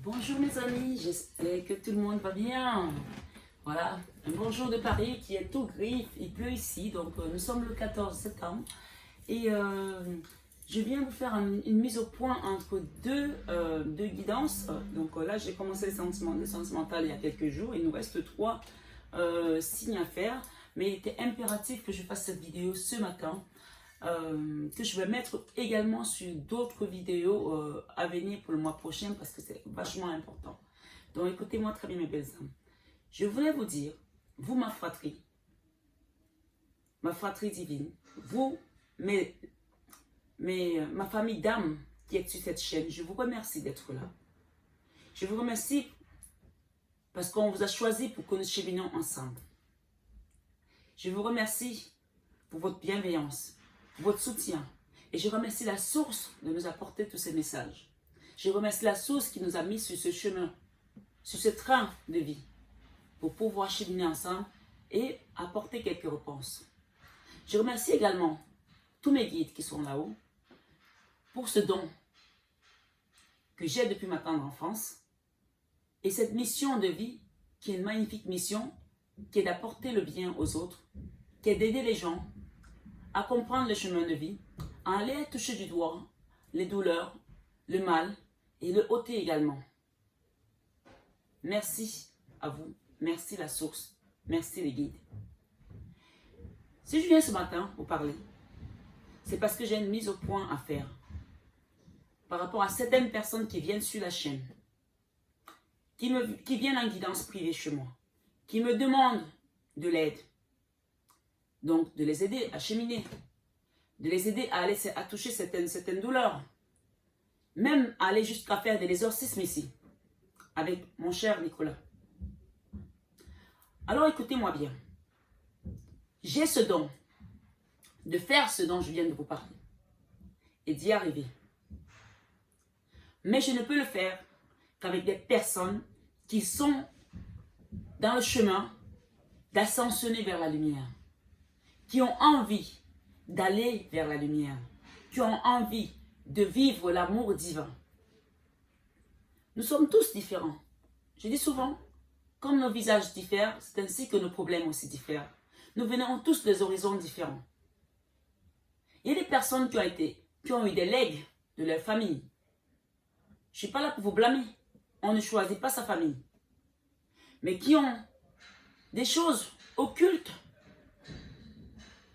Bonjour mes amis, j'espère que tout le monde va bien. Voilà, un bonjour de Paris qui est tout gris, il pleut ici, donc nous sommes le 14 septembre. Et je viens vous faire une mise au point entre deux guidances. Donc là, j'ai commencé le sentimental il y a quelques jours, il nous reste 3 signes à faire. Mais il était impératif que je fasse cette vidéo ce matin. Que je vais mettre également sur d'autres vidéos à venir pour le mois prochain parce que c'est vachement important. Donc écoutez-moi très bien mes belles âmes. Je voulais vous dire, vous ma fratrie divine, vous, ma famille d'âmes qui est sur cette chaîne, je vous remercie d'être là. Je vous remercie parce qu'on vous a choisi pour que nous cheminions ensemble. Je vous remercie pour votre bienveillance, votre soutien. Et je remercie la source de nous apporter tous ces messages. Je remercie la source qui nous a mis sur ce chemin, sur ce train de vie, pour pouvoir cheminer ensemble et apporter quelques réponses. Je remercie également tous mes guides qui sont là-haut pour ce don que j'ai depuis ma tendre enfance et cette mission de vie qui est une magnifique mission qui est d'apporter le bien aux autres, qui est d'aider les gens à comprendre le chemin de vie, à aller toucher du doigt les douleurs, le mal et le ôter également. Merci à vous, merci la source, merci les guides. Si je viens ce matin vous parler, c'est parce que j'ai une mise au point à faire par rapport à certaines personnes qui viennent sur la chaîne, qui viennent en guidance privée chez moi, qui me demandent de l'aide. Donc, de les aider à cheminer, de les aider à toucher certaines douleurs, même à aller jusqu'à faire des exorcismes ici, avec mon cher Nicolas. Alors, écoutez-moi bien. J'ai ce don de faire ce dont je viens de vous parler et d'y arriver. Mais je ne peux le faire qu'avec des personnes qui sont dans le chemin d'ascensionner vers la lumière, qui ont envie d'aller vers la lumière, qui ont envie de vivre l'amour divin. Nous sommes tous différents. Je dis souvent, comme nos visages diffèrent, c'est ainsi que nos problèmes aussi diffèrent. Nous venons tous des horizons différents. Il y a des personnes qui ont eu des legs de leur famille. Je ne suis pas là pour vous blâmer. On ne choisit pas sa famille. Mais qui ont des choses occultes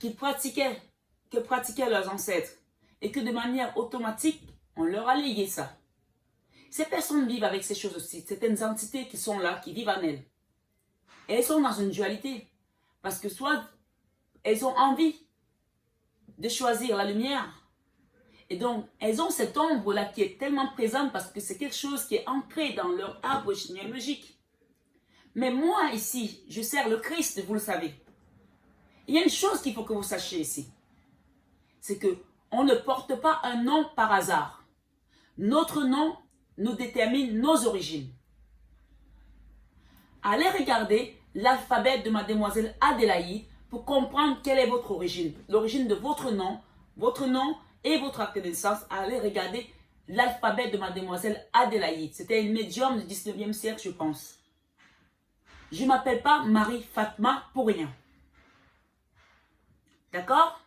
que pratiquaient leurs ancêtres et que de manière automatique, on leur a légué ça. Ces personnes vivent avec ces choses aussi, certaines entités qui sont là, qui vivent en elles. Et elles sont dans une dualité parce que soit elles ont envie de choisir la lumière et donc elles ont cette ombre-là qui est tellement présente parce que c'est quelque chose qui est ancré dans leur arbre généalogique. Mais moi ici, je sers le Christ, vous le savez. Il y a une chose qu'il faut que vous sachiez ici. C'est que on ne porte pas un nom par hasard. Notre nom nous détermine nos origines. Allez regarder l'alphabet de mademoiselle Adélaïde pour comprendre quelle est votre origine. L'origine de votre nom et votre acte de naissance. Allez regarder l'alphabet de mademoiselle Adélaïde. C'était une médium du 19e siècle, je pense. Je ne m'appelle pas Marie Fatma pour rien. D'accord?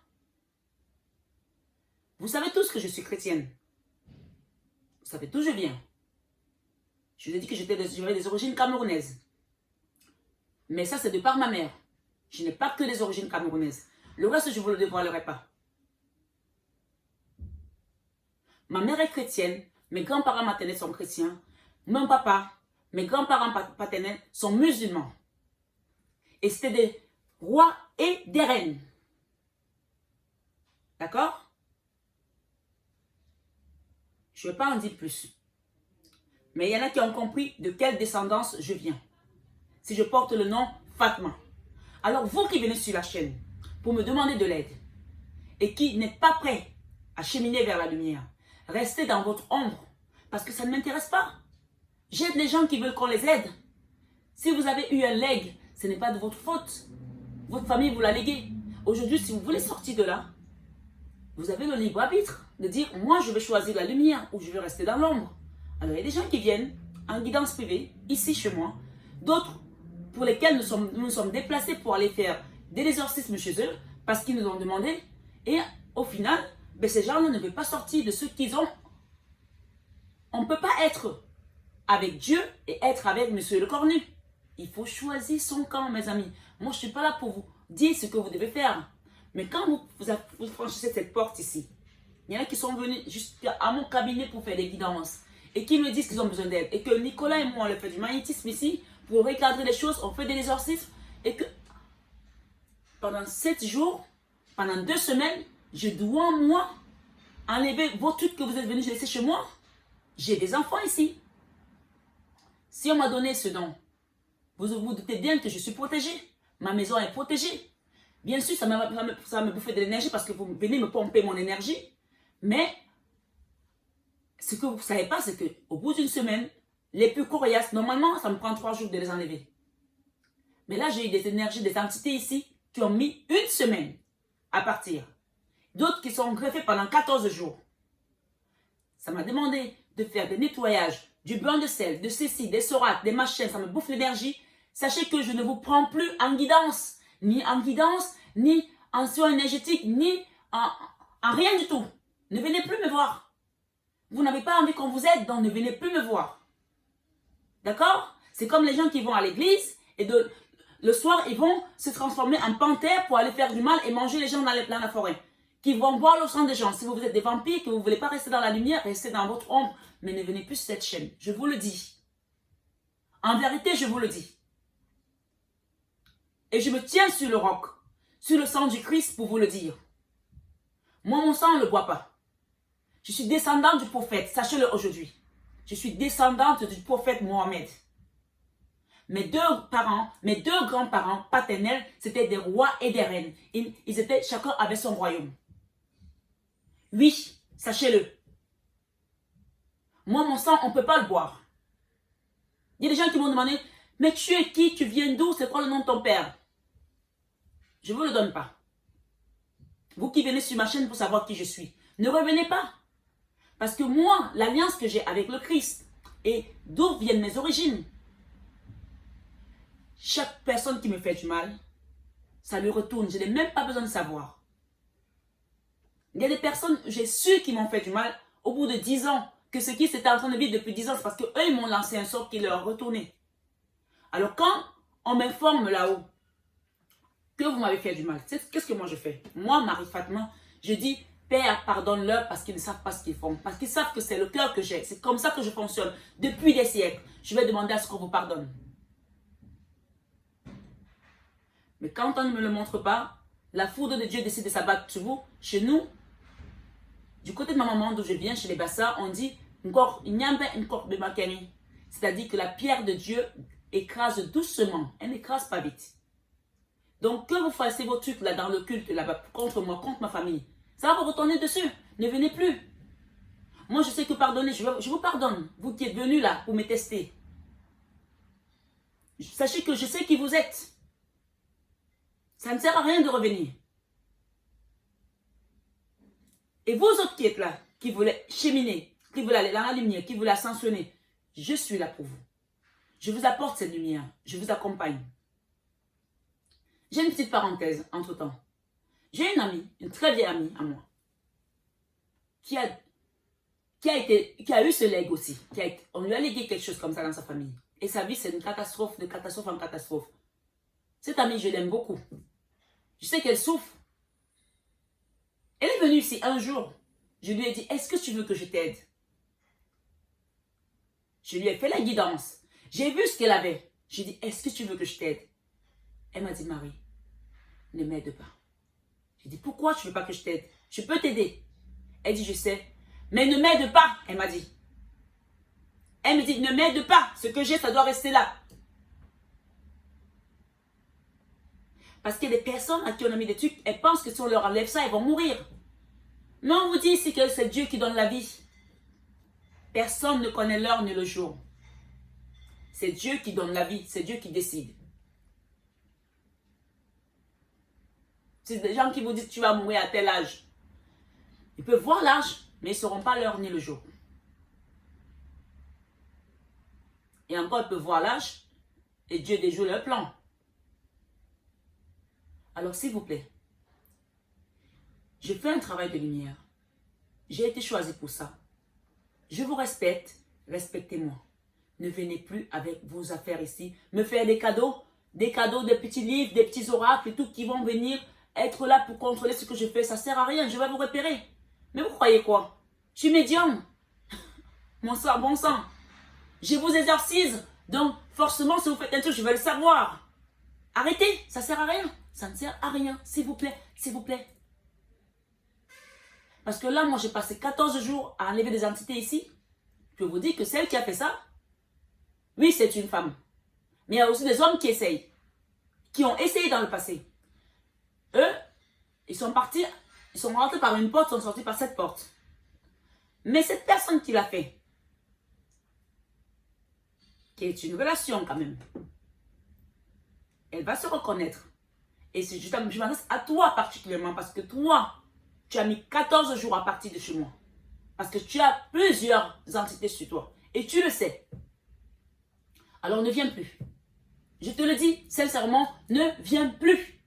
Vous savez tous que je suis chrétienne. Vous savez d'où je viens. Je vous ai dit que j'avais des origines camerounaises. Mais ça, c'est de par ma mère. Je n'ai pas que des origines camerounaises. Le reste, je ne vous le dévoilerai pas. Ma mère est chrétienne. Mes grands-parents maternels sont chrétiens. Mon papa, mes grands-parents paternels sont musulmans. Et c'était des rois et des reines. D'accord? Je ne vais pas en dire plus. Mais il y en a qui ont compris de quelle descendance je viens. Si je porte le nom Fatma. Alors vous qui venez sur la chaîne pour me demander de l'aide et qui n'êtes pas prêts à cheminer vers la lumière, restez dans votre ombre parce que ça ne m'intéresse pas. J'aide les gens qui veulent qu'on les aide. Si vous avez eu un leg, ce n'est pas de votre faute. Votre famille vous l'a légué. Aujourd'hui, si vous voulez sortir de là, vous avez le libre arbitre de dire, moi je vais choisir la lumière ou je vais rester dans l'ombre. Alors il y a des gens qui viennent en guidance privée, ici chez moi. D'autres pour lesquels nous nous sommes déplacés pour aller faire des exorcismes chez eux, parce qu'ils nous ont demandé. Et au final, ben, ces gens-là ne veulent pas sortir de ce qu'ils ont. On ne peut pas être avec Dieu et être avec Monsieur le Cornu. Il faut choisir son camp, mes amis. Moi, je ne suis pas là pour vous dire ce que vous devez faire. Mais quand vous franchissez cette porte ici, il y en a qui sont venus jusqu'à mon cabinet pour faire des guidances et qui me disent qu'ils ont besoin d'aide. Et que Nicolas et moi, on le fait du magnétisme ici pour recadrer les choses, on fait des exorcismes. Et que pendant 7 jours, pendant 2 semaines, je dois, moi, enlever vos trucs que vous êtes venus laisser chez moi. J'ai des enfants ici. Si on m'a donné ce don, vous vous doutez bien que je suis protégée. Ma maison est protégée. Bien sûr, ça me bouffe de l'énergie parce que vous venez me pomper mon énergie. Mais, ce que vous ne savez pas, c'est qu'au bout d'une semaine, les plus coriaces, normalement, ça me prend 3 jours de les enlever. Mais là, j'ai eu des énergies, des entités ici qui ont mis 1 semaine à partir. D'autres qui sont greffées pendant 14 jours. Ça m'a demandé de faire des nettoyages, du blanc de sel, de ceci, des sorates, des machins, ça me bouffe l'énergie. Sachez que je ne vous prends plus en guidance, ni en soin énergétique, ni en rien du tout. Ne venez plus me voir. Vous n'avez pas envie qu'on vous aide, donc ne venez plus me voir. D'accord? C'est comme les gens qui vont à l'église et le soir, ils vont se transformer en panthère pour aller faire du mal et manger les gens dans la forêt. Qui vont boire le sang des gens. Si vous êtes des vampires, que vous ne voulez pas rester dans la lumière, restez dans votre ombre. Mais ne venez plus sur cette chaîne. Je vous le dis. En vérité, je vous le dis. Et je me tiens sur le roc, sur le sang du Christ pour vous le dire. Moi, mon sang, on ne le boit pas. Je suis descendante du prophète, sachez-le aujourd'hui. Je suis descendante du prophète Mohammed. Mes deux grands-parents paternels, c'était des rois et des reines. Chacun avait son royaume. Oui, sachez-le. Moi, mon sang, on ne peut pas le boire. Il y a des gens qui m'ont demandé, mais tu es qui? Tu viens d'où? C'est quoi le nom de ton père? Je ne vous le donne pas. Vous qui venez sur ma chaîne pour savoir qui je suis, ne revenez pas. Parce que moi, l'alliance que j'ai avec le Christ et d'où viennent mes origines, chaque personne qui me fait du mal, ça lui retourne. Je n'ai même pas besoin de savoir. Il y a des personnes, j'ai su qu'ils m'ont fait du mal au bout de 10 ans, que ce qui s'était en train de vivre depuis 10 ans, c'est parce qu'eux, ils m'ont lancé un sort qui leur a retourné. Alors quand on m'informe là-haut que vous m'avez fait du mal, qu'est-ce que moi je fais? Moi, Marie Fatma, je dis, Père, pardonne-leur parce qu'ils ne savent pas ce qu'ils font. Parce qu'ils savent que c'est le cœur que j'ai. C'est comme ça que je fonctionne depuis des siècles. Je vais demander à ce qu'on vous pardonne. Mais quand on ne me le montre pas, la foudre de Dieu décide de s'abattre sur vous. Chez nous, du côté de ma maman d'où je viens, chez les Bassa, on dit c'est-à-dire que la pierre de Dieu écrase doucement. Elle n'écrase pas vite. Donc que vous fassiez vos trucs là dans le culte là-bas contre moi, contre ma famille, ça va vous retourner dessus. Ne venez plus. Moi je sais que pardonner, je vous pardonne. Vous qui êtes venus là pour me tester. Sachez que je sais qui vous êtes. Ça ne sert à rien de revenir. Et vous autres qui êtes là, qui voulez cheminer, qui voulez aller dans la lumière, qui voulez ascensionner, je suis là pour vous. Je vous apporte cette lumière. Je vous accompagne. J'ai une petite parenthèse entre-temps. J'ai une amie, une très vieille amie à moi, qui a eu ce legs aussi. On lui a légué quelque chose comme ça dans sa famille. Et sa vie, c'est une catastrophe, de catastrophe en catastrophe. Cette amie, je l'aime beaucoup. Je sais qu'elle souffre. Elle est venue ici un jour. Je lui ai dit, est-ce que tu veux que je t'aide? Je lui ai fait la guidance. J'ai vu ce qu'elle avait. J'ai dit, est-ce que tu veux que je t'aide? Elle m'a dit, Marie, ne m'aide pas. J'ai dit, pourquoi tu ne veux pas que je t'aide? Je peux t'aider. Elle dit, je sais. Mais ne m'aide pas, elle m'a dit. Elle me dit, ne m'aide pas. Ce que j'ai, ça doit rester là. Parce qu'il y a des personnes à qui on a mis des trucs, elles pensent que si on leur enlève ça, elles vont mourir. Mais on vous dit ici que c'est Dieu qui donne la vie. Personne ne connaît l'heure ni le jour. C'est Dieu qui donne la vie, c'est Dieu qui décide. C'est des gens qui vous disent que tu vas mourir à tel âge. Ils peuvent voir l'âge, mais ils ne sauront pas l'heure ni le jour. Et encore, ils peuvent voir l'âge et Dieu déjoue leur plan. Alors, s'il vous plaît, je fais un travail de lumière. J'ai été choisi pour ça. Je vous respecte, respectez-moi. Ne venez plus avec vos affaires ici, me faire des cadeaux, des petits livres, des petits oracles et tout qui vont venir être là pour contrôler ce que je fais. Ça ne sert à rien, je vais vous repérer. Mais vous croyez quoi? Je suis médium. Mon sang, bon sang. Je vous exorcise. Donc, forcément, si vous faites un truc, je vais le savoir. Arrêtez, ça ne sert à rien. Ça ne sert à rien, s'il vous plaît, s'il vous plaît. Parce que là, moi, j'ai passé 14 jours à enlever des entités ici. Je vous dis que celle qui a fait ça, oui, c'est une femme. Mais il y a aussi des hommes qui essayent. Qui ont essayé dans le passé. Eux, ils sont partis, ils sont rentrés par une porte, ils sont sortis par cette porte. Mais cette personne qui l'a fait, qui est une relation quand même, elle va se reconnaître. Et je m'adresse à toi particulièrement parce que toi, tu as mis 14 jours à partir de chez moi. Parce que tu as plusieurs entités sur toi. Et tu le sais. Alors ne viens plus. Je te le dis sincèrement, ne viens plus.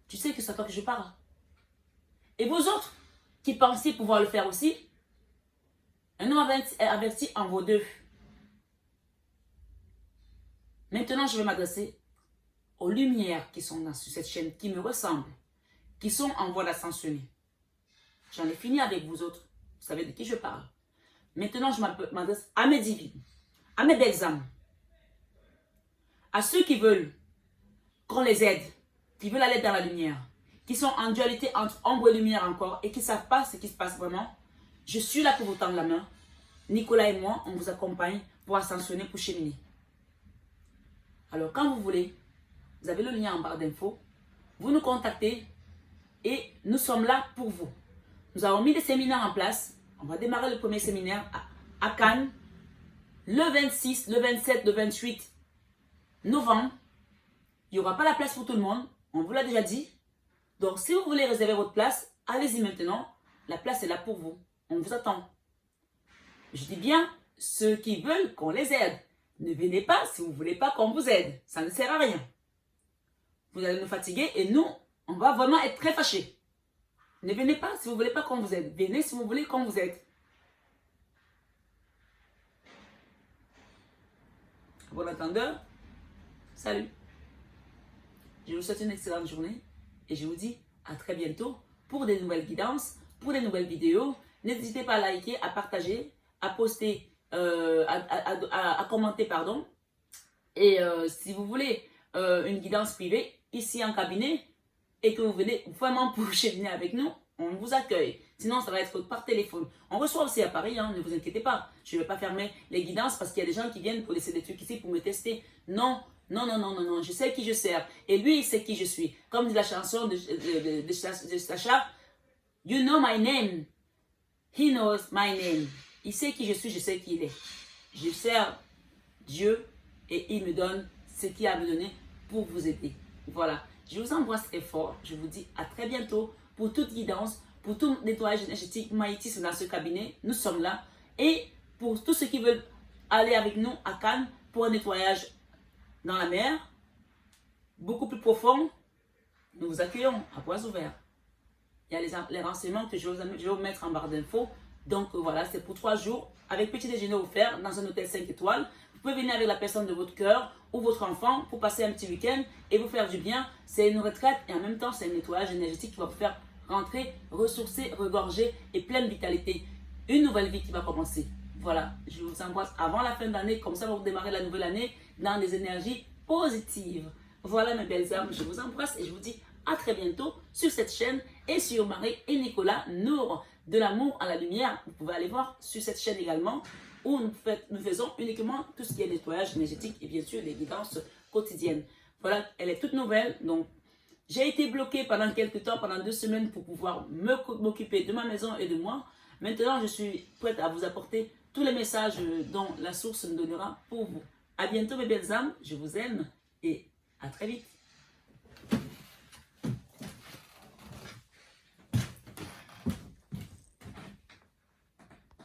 Tu sais que c'est à toi que je parle. Et vous autres qui pensez pouvoir le faire aussi, un homme averti en vaut deux. Maintenant, je vais m'adresser aux lumières qui sont sur cette chaîne, qui me ressemblent, qui sont en voie d'ascensionner. J'en ai fini avec vous autres. Vous savez de qui je parle. Maintenant, je m'adresse à mes divines, à mes belles âmes, à ceux qui veulent qu'on les aide, qui veulent aller dans la lumière, qui sont en dualité entre ombre et lumière encore et qui ne savent pas ce qui se passe vraiment. Je suis là pour vous tendre la main. Nicolas et moi, on vous accompagne pour ascensionner, pour cheminer. Alors, quand vous voulez, vous avez le lien en barre d'infos. Vous nous contactez et nous sommes là pour vous. Nous avons mis des séminaires en place. On va démarrer le premier séminaire à Cannes le 26, le 27, le 28 novembre. Il n'y aura pas la place pour tout le monde. On vous l'a déjà dit. Donc, si vous voulez réserver votre place, allez-y maintenant. La place est là pour vous. On vous attend. Je dis bien, ceux qui veulent qu'on les aide. Ne venez pas si vous ne voulez pas qu'on vous aide. Ça ne sert à rien. Vous allez nous fatiguer et nous, on va vraiment être très fâchés. Ne venez pas si vous ne voulez pas qu'on vous aide. Venez si vous voulez qu'on vous aide. Bon entendeur, salut. Je vous souhaite une excellente journée et je vous dis à très bientôt pour des nouvelles guidances, pour des nouvelles vidéos. N'hésitez pas à liker, à partager, à poster, à commenter, pardon. Et si vous voulez une guidance privée ici en cabinet et que vous venez vraiment pour cheminer avec nous, on vous accueille. Sinon, ça va être par téléphone. On reçoit aussi à Paris, hein, ne vous inquiétez pas. Je ne vais pas fermer les guidances parce qu'il y a des gens qui viennent pour laisser des trucs ici pour me tester. Non, non, non, non, non, non. Je sais qui je sers. Et lui, il sait qui je suis. Comme dit la chanson de Sacha, You know my name. He knows my name. Il sait qui je suis, je sais qui il est. Je sers Dieu et il me donne ce qu'il a à me donner pour vous aider. Voilà. Je vous embrasse très fort. Je vous dis à très bientôt pour toute guidance, pour tout nettoyage énergétique, magnétisme dans ce cabinet. Nous sommes là. Et pour tous ceux qui veulent aller avec nous à Cannes pour un nettoyage dans la mer, beaucoup plus profond, nous vous accueillons à bras ouverts. Il y a les renseignements que je vais vous mettre en barre d'infos. Donc voilà, c'est pour 3 jours avec petit déjeuner offert dans un hôtel 5 étoiles. Vous pouvez venir avec la personne de votre cœur ou votre enfant pour passer un petit week-end et vous faire du bien. C'est une retraite et en même temps c'est un nettoyage énergétique qui va vous faire rentrer, ressourcer, regorger et pleine vitalité. Une nouvelle vie qui va commencer. Voilà, je vous embrasse avant la fin de l'année, comme ça vous démarrez la nouvelle année dans des énergies positives. Voilà mes belles âmes, je vous embrasse et je vous dis à très bientôt sur cette chaîne et sur Marie et Nicolas Nour de l'amour à la lumière. Vous pouvez aller voir sur cette chaîne également où nous faisons uniquement tout ce qui est nettoyage énergétique et bien sûr les guidances quotidiennes. Voilà, elle est toute nouvelle, donc j'ai été bloquée pendant quelques temps, pendant 2 semaines pour pouvoir m'occuper de ma maison et de moi. Maintenant, je suis prête à vous apporter tous les messages dont la source me donnera pour vous. À bientôt mes belles âmes, je vous aime et à très vite.